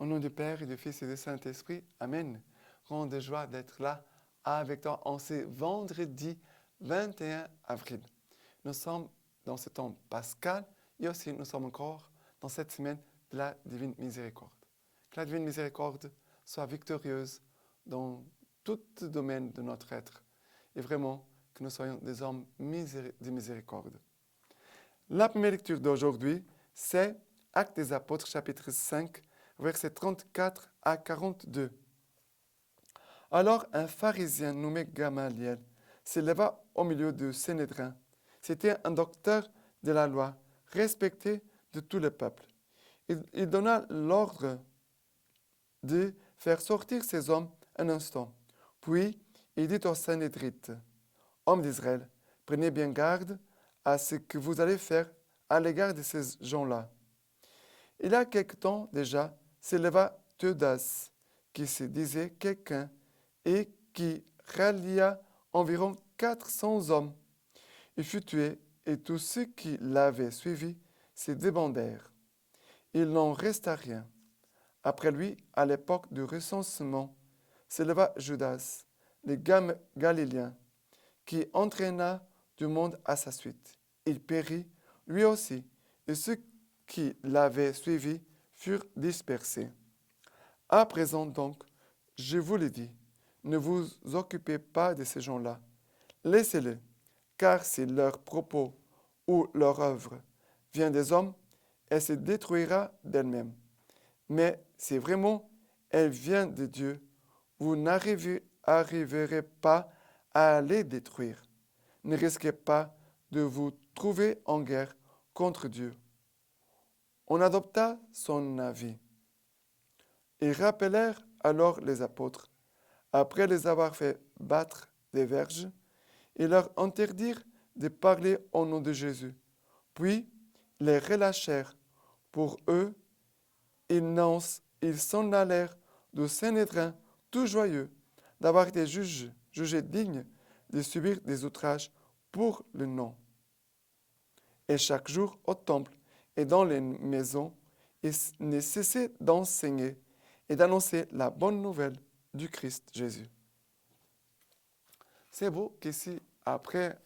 Au nom du Père et du Fils et du Saint-Esprit, Amen. Grand de joie d'être là avec toi en ce vendredi 21 avril. Nous sommes dans ce temps pascal et aussi nous sommes encore dans cette semaine de la Divine Miséricorde. Que la Divine Miséricorde soit victorieuse dans tout domaine de notre être et vraiment que nous soyons des hommes de miséricorde. La première lecture d'aujourd'hui, c'est Actes des Apôtres, chapitre 5, versets 34 à 42. Alors un pharisien nommé Gamaliel s'éleva au milieu du Sanhédrin. C'était un docteur de la loi, respecté de tout le peuple. Il donna l'ordre de faire sortir ces hommes un instant. Puis il dit au Sanhédrite, « Hommes d'Israël, prenez bien garde à ce que vous allez faire à l'égard de ces gens-là. » Il y a quelque temps déjà s'éleva Theudas, qui se disait quelqu'un et qui rallia environ 400 hommes. Il fut tué et tous ceux qui l'avaient suivi se débandèrent. Il n'en resta rien. Après lui, à l'époque du recensement, s'éleva Judas, le Galiléen, qui entraîna du monde à sa suite. Il périt, lui aussi, et ceux qui l'avaient suivi furent dispersés. À présent donc, je vous le dis, ne vous occupez pas de ces gens-là. Laissez-les, car si leur propos ou leur œuvre vient des hommes, elle se détruira d'elle-même. Mais si vraiment elle vient de Dieu, vous n'arriverez pas à les détruire. Ne risquez pas de vous trouver en guerre contre Dieu. On adopta son avis. Ils rappelèrent alors les apôtres. Après les avoir fait battre des verges, ils leur interdirent de parler au nom de Jésus. Puis, les relâchèrent. Pour eux, ils s'en allèrent du Sanhédrin tout joyeux d'avoir été jugés dignes de subir des outrages pour le nom. Et chaque jour, au temple et dans les maisons, ils ne cessaient d'enseigner et d'annoncer la bonne nouvelle du Christ Jésus. C'est beau qu'ici, après,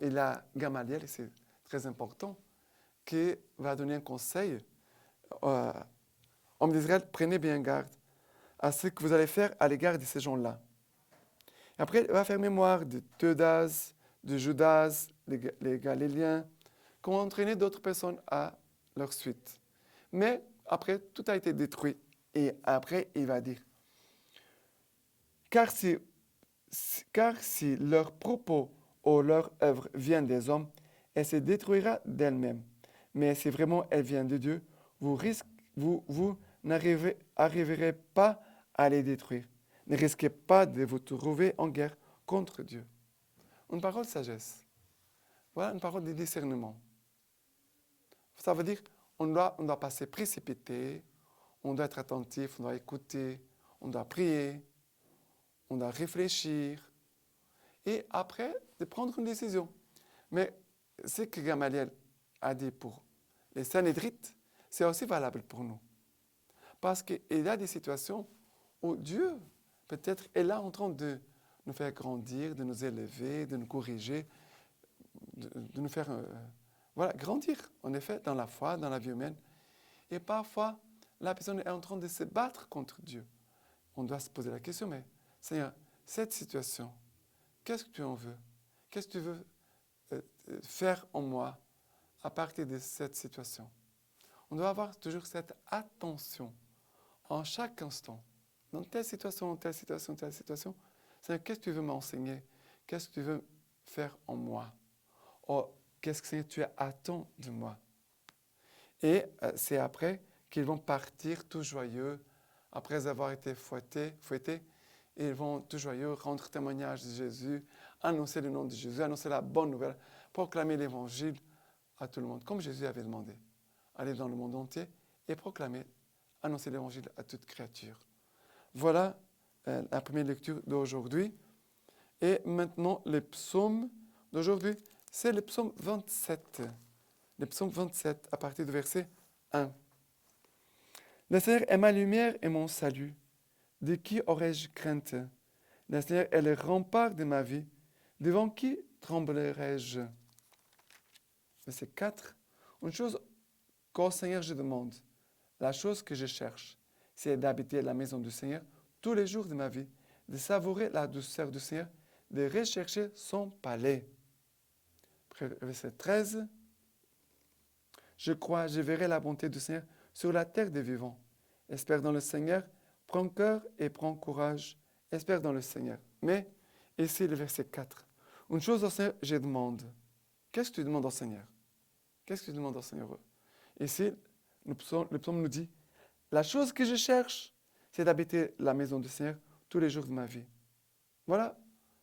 il y a Gamaliel, et c'est très important, qui va donner un conseil. Hommes d'Israël, prenez bien garde à ce que vous allez faire à l'égard de ces gens-là. Après, il va faire mémoire de Theudas, de Judas, les Galiléens, qui ont entraîné d'autres personnes à leur suite. Mais après, tout a été détruit. Et après, il va dire, car si leurs propos ou leur œuvre vient des hommes, elle se détruira d'elle-même. Mais si vraiment elle vient de Dieu, vous n'arriverez pas à les détruire. Ne risquez pas de vous trouver en guerre contre Dieu. Une parole de sagesse. Voilà une parole de discernement. Ça veut dire on ne doit pas se précipiter, on doit être attentif, on doit écouter, on doit prier, on doit réfléchir et après de prendre une décision. Mais ce que Gamaliel a dit pour les Sanhédrites, c'est aussi valable pour nous. Parce qu'il y a des situations où Dieu, peut-être, est là en train de nous faire grandir, de nous élever, de nous corriger, de nous faire grandir, en effet, dans la foi, dans la vie humaine. Et parfois, la personne est en train de se battre contre Dieu. On doit se poser la question, mais Seigneur, cette situation, qu'est-ce que tu en veux? Qu'est-ce que tu veux faire en moi à partir de cette situation? On doit avoir toujours cette attention en chaque instant, dans telle situation, telle situation, telle situation. Seigneur, qu'est-ce que tu veux m'enseigner? Qu'est-ce que tu veux faire en moi? Oh, qu'est-ce que Seigneur, tu attends de moi? Et c'est après qu'ils vont partir tout joyeux, après avoir été fouettés, ils vont tout joyeux rendre témoignage de Jésus, annoncer le nom de Jésus, annoncer la bonne nouvelle, proclamer l'évangile à tout le monde, comme Jésus avait demandé. Aller dans le monde entier et proclamer, annoncer l'évangile à toute créature. Voilà la première lecture d'aujourd'hui. Et maintenant, le psaume d'aujourd'hui, c'est le psaume 27. Le psaume 27, à partir du verset 1. Le Seigneur est ma lumière et mon salut. De qui aurais-je crainte? Le Seigneur est le rempart de ma vie. Devant qui tremblerai-je? Verset 4. Une chose qu'au Seigneur je demande, la chose que je cherche, c'est d'habiter la maison du Seigneur tous les jours de ma vie, de savourer la douceur du Seigneur, de rechercher son palais. Verset 13. Je crois, je verrai la bonté du Seigneur sur la terre des vivants. Espère dans le Seigneur, prends cœur et prends courage. Espère dans le Seigneur. Mais, ici le verset 4. Une chose au Seigneur, je demande. Qu'est-ce que tu demandes au Seigneur? Qu'est-ce que tu demandes au Seigneur? Ici, le psaume nous dit, la chose que je cherche, c'est d'habiter la maison du Seigneur tous les jours de ma vie. Voilà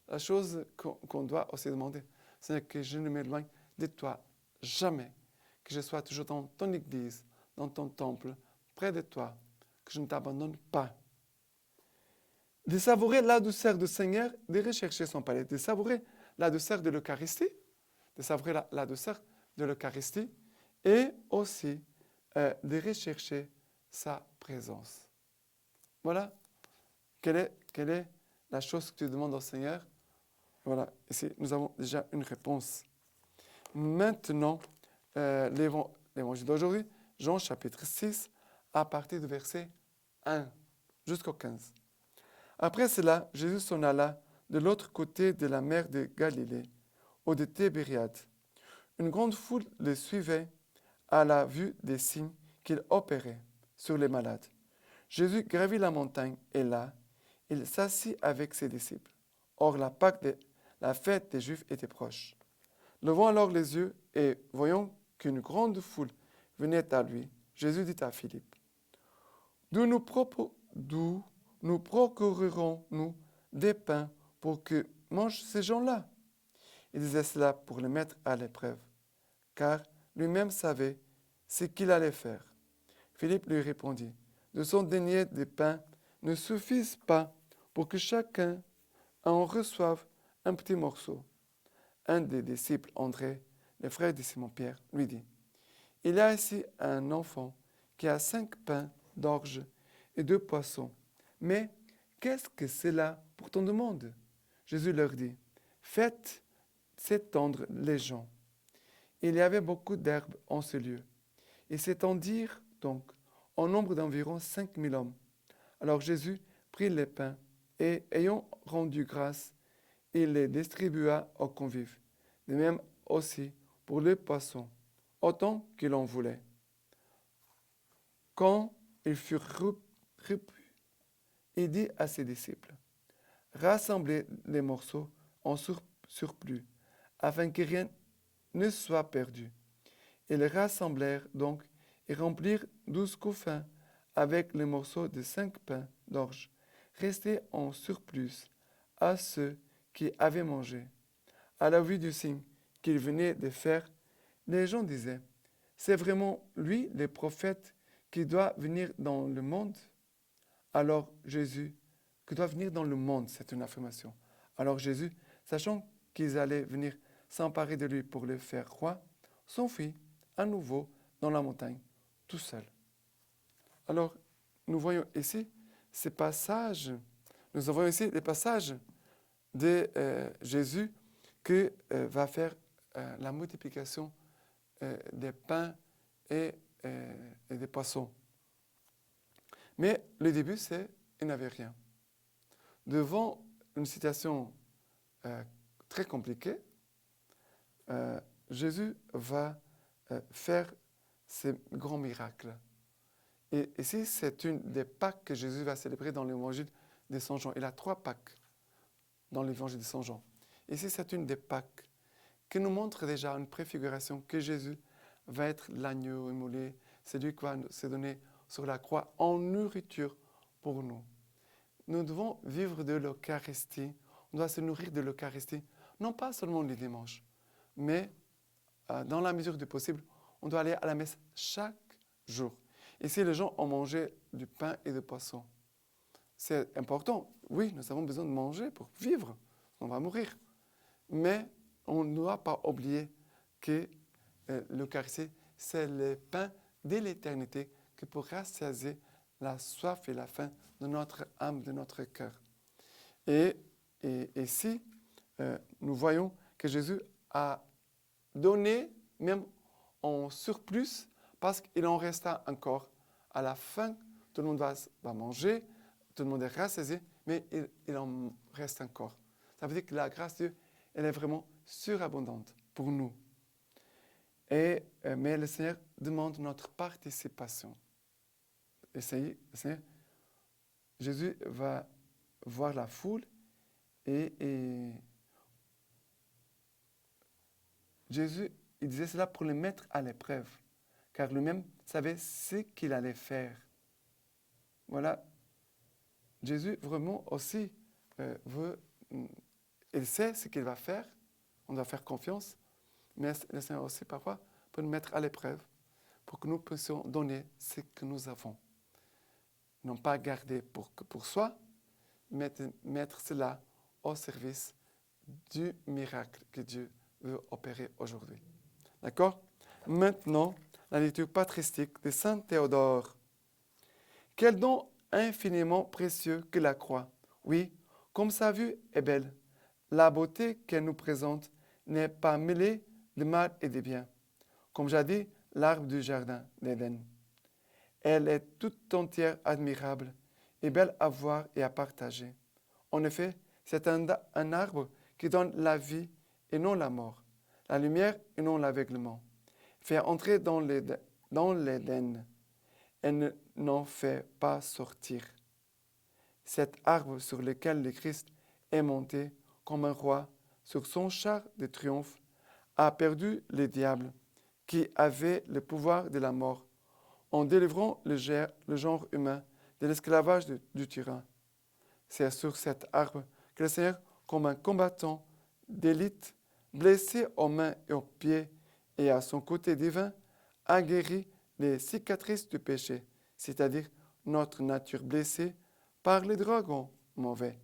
la chose qu'on doit aussi demander. Seigneur, que je ne m'éloigne de toi jamais. Que je sois toujours dans ton église, dans ton temple, près de toi. Que je ne t'abandonne pas. De savourer la douceur du Seigneur, de rechercher son palais. De savourer la douceur de l'Eucharistie. De savourer la douceur de l'Eucharistie. Et aussi de rechercher sa présence. Voilà. Quelle est la chose que tu demandes au Seigneur? Voilà. Ici, nous avons déjà une réponse. Maintenant, l'évangile d'aujourd'hui, Jean chapitre 6, à partir du verset 1 jusqu'au 15. Après cela, Jésus s'en alla de l'autre côté de la mer de Galilée, au de Tibériade. Une grande foule le suivait à la vue des signes qu'il opérait sur les malades. Jésus gravit la montagne et là, il s'assit avec ses disciples. Or, la fête des Juifs était proche. Levant alors les yeux et voyant qu'une grande foule venait à lui, Jésus dit à Philippe, D'où nous procurerons-nous des pains pour que mangent ces gens-là? Il disait cela pour le mettre à l'épreuve, car lui-même savait ce qu'il allait faire. Philippe lui répondit, de son denier de pain ne suffisent pas pour que chacun en reçoive un petit morceau. Un des disciples, André, le frère de Simon-Pierre, lui dit, il y a ici un enfant qui a 5 pains d'orge et 2 poissons. Mais qu'est-ce que c'est là pour tant de monde? Jésus leur dit, faites s'étendre les gens. Il y avait beaucoup d'herbes en ce lieu. Ils s'étendirent donc en nombre d'environ 5000 hommes. Alors Jésus prit les pains et, ayant rendu grâce, il les distribua aux convives. De même aussi pour les poissons, autant qu'il en voulait. Quand ils furent repus, il dit à ses disciples, rassemblez les morceaux en surplus, afin que rien ne soit perdu. Ils rassemblèrent donc et remplirent 12 couffins avec les morceaux de 5 pains d'orge, restés en surplus à ceux qui avaient mangé. À la vue du signe qu'il venait de faire, les gens disaient, c'est vraiment lui, le prophète, qui doit venir dans le monde? Alors Jésus, qui doit venir dans le monde, c'est une affirmation. Alors Jésus, sachant qu'ils allaient venir s'emparer de lui pour le faire roi, s'enfuit à nouveau dans la montagne, tout seul. Alors, nous voyons ici ces passages, nous voyons ici les passages de Jésus qui va faire la multiplication des pains et des poissons. Mais le début, c'est il n'avait rien. Devant une situation très compliquée, Jésus va faire ces grands miracles. Et ici, c'est une des Pâques que Jésus va célébrer dans l'évangile de Saint Jean. Il a 3 Pâques dans l'évangile de Saint Jean. Ici, c'est une des Pâques qui nous montre déjà une préfiguration que Jésus va être l'agneau immolé, c'est lui qui va se donner sur la croix en nourriture pour nous. Nous devons vivre de l'Eucharistie, on doit se nourrir de l'Eucharistie, non pas seulement les dimanches, mais dans la mesure du possible, on doit aller à la messe chaque jour. Ici, les gens ont mangé du pain et du poisson. C'est important. Oui, nous avons besoin de manger pour vivre. On va mourir. Mais on ne doit pas oublier que l'Eucharistie, c'est le pain de l'éternité qui pourra rassasier la soif et la faim de notre âme, de notre cœur. Et ici, nous voyons que Jésus a donné même en surplus parce qu'il en resta encore. À la fin, tout le monde va manger, tout le monde est rassasié, mais il en reste encore. Ça veut dire que la grâce de Dieu, elle est vraiment surabondante pour nous. Mais le Seigneur demande notre participation. Le Seigneur, Jésus va voir la foule et Jésus, il disait cela pour les mettre à l'épreuve, car lui-même savait ce qu'il allait faire. Voilà. Jésus vraiment aussi il sait ce qu'il va faire, on doit faire confiance, mais le Seigneur aussi parfois peut nous mettre à l'épreuve pour que nous puissions donner ce que nous avons. Non pas garder pour soi, mais mettre cela au service du miracle que Dieu veut opérer aujourd'hui. D'accord? Maintenant, la lecture patristique de Saint Théodore. Quel don infiniment précieux que la croix. Oui, comme sa vue est belle, la beauté qu'elle nous présente n'est pas mêlée de mal et de bien, comme jadis l'arbre du jardin d'Éden. Elle est tout entière admirable et belle à voir et à partager. En effet, c'est un arbre qui donne la vie et non la mort, la lumière et non l'aveuglement. Fait entrer dans l'Éden et n'en fait pas sortir. Cet arbre sur lequel le Christ est monté comme un roi sur son char de triomphe a perdu le diable qui avait le pouvoir de la mort en délivrant le genre humain de l'esclavage du tyran. C'est sur cet arbre que le Seigneur, comme un combattant d'élite, blessé aux mains et aux pieds et à son côté divin, a guéri les cicatrices du péché, c'est-à-dire notre nature blessée par les dragons mauvais.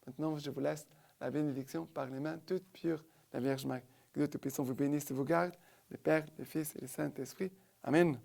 Maintenant, je vous laisse la bénédiction par les mains toutes pures de la Vierge Marie. Que Dieu Tout-Puissant vous bénisse et vous garde, le Père, le Fils et le Saint-Esprit. Amen.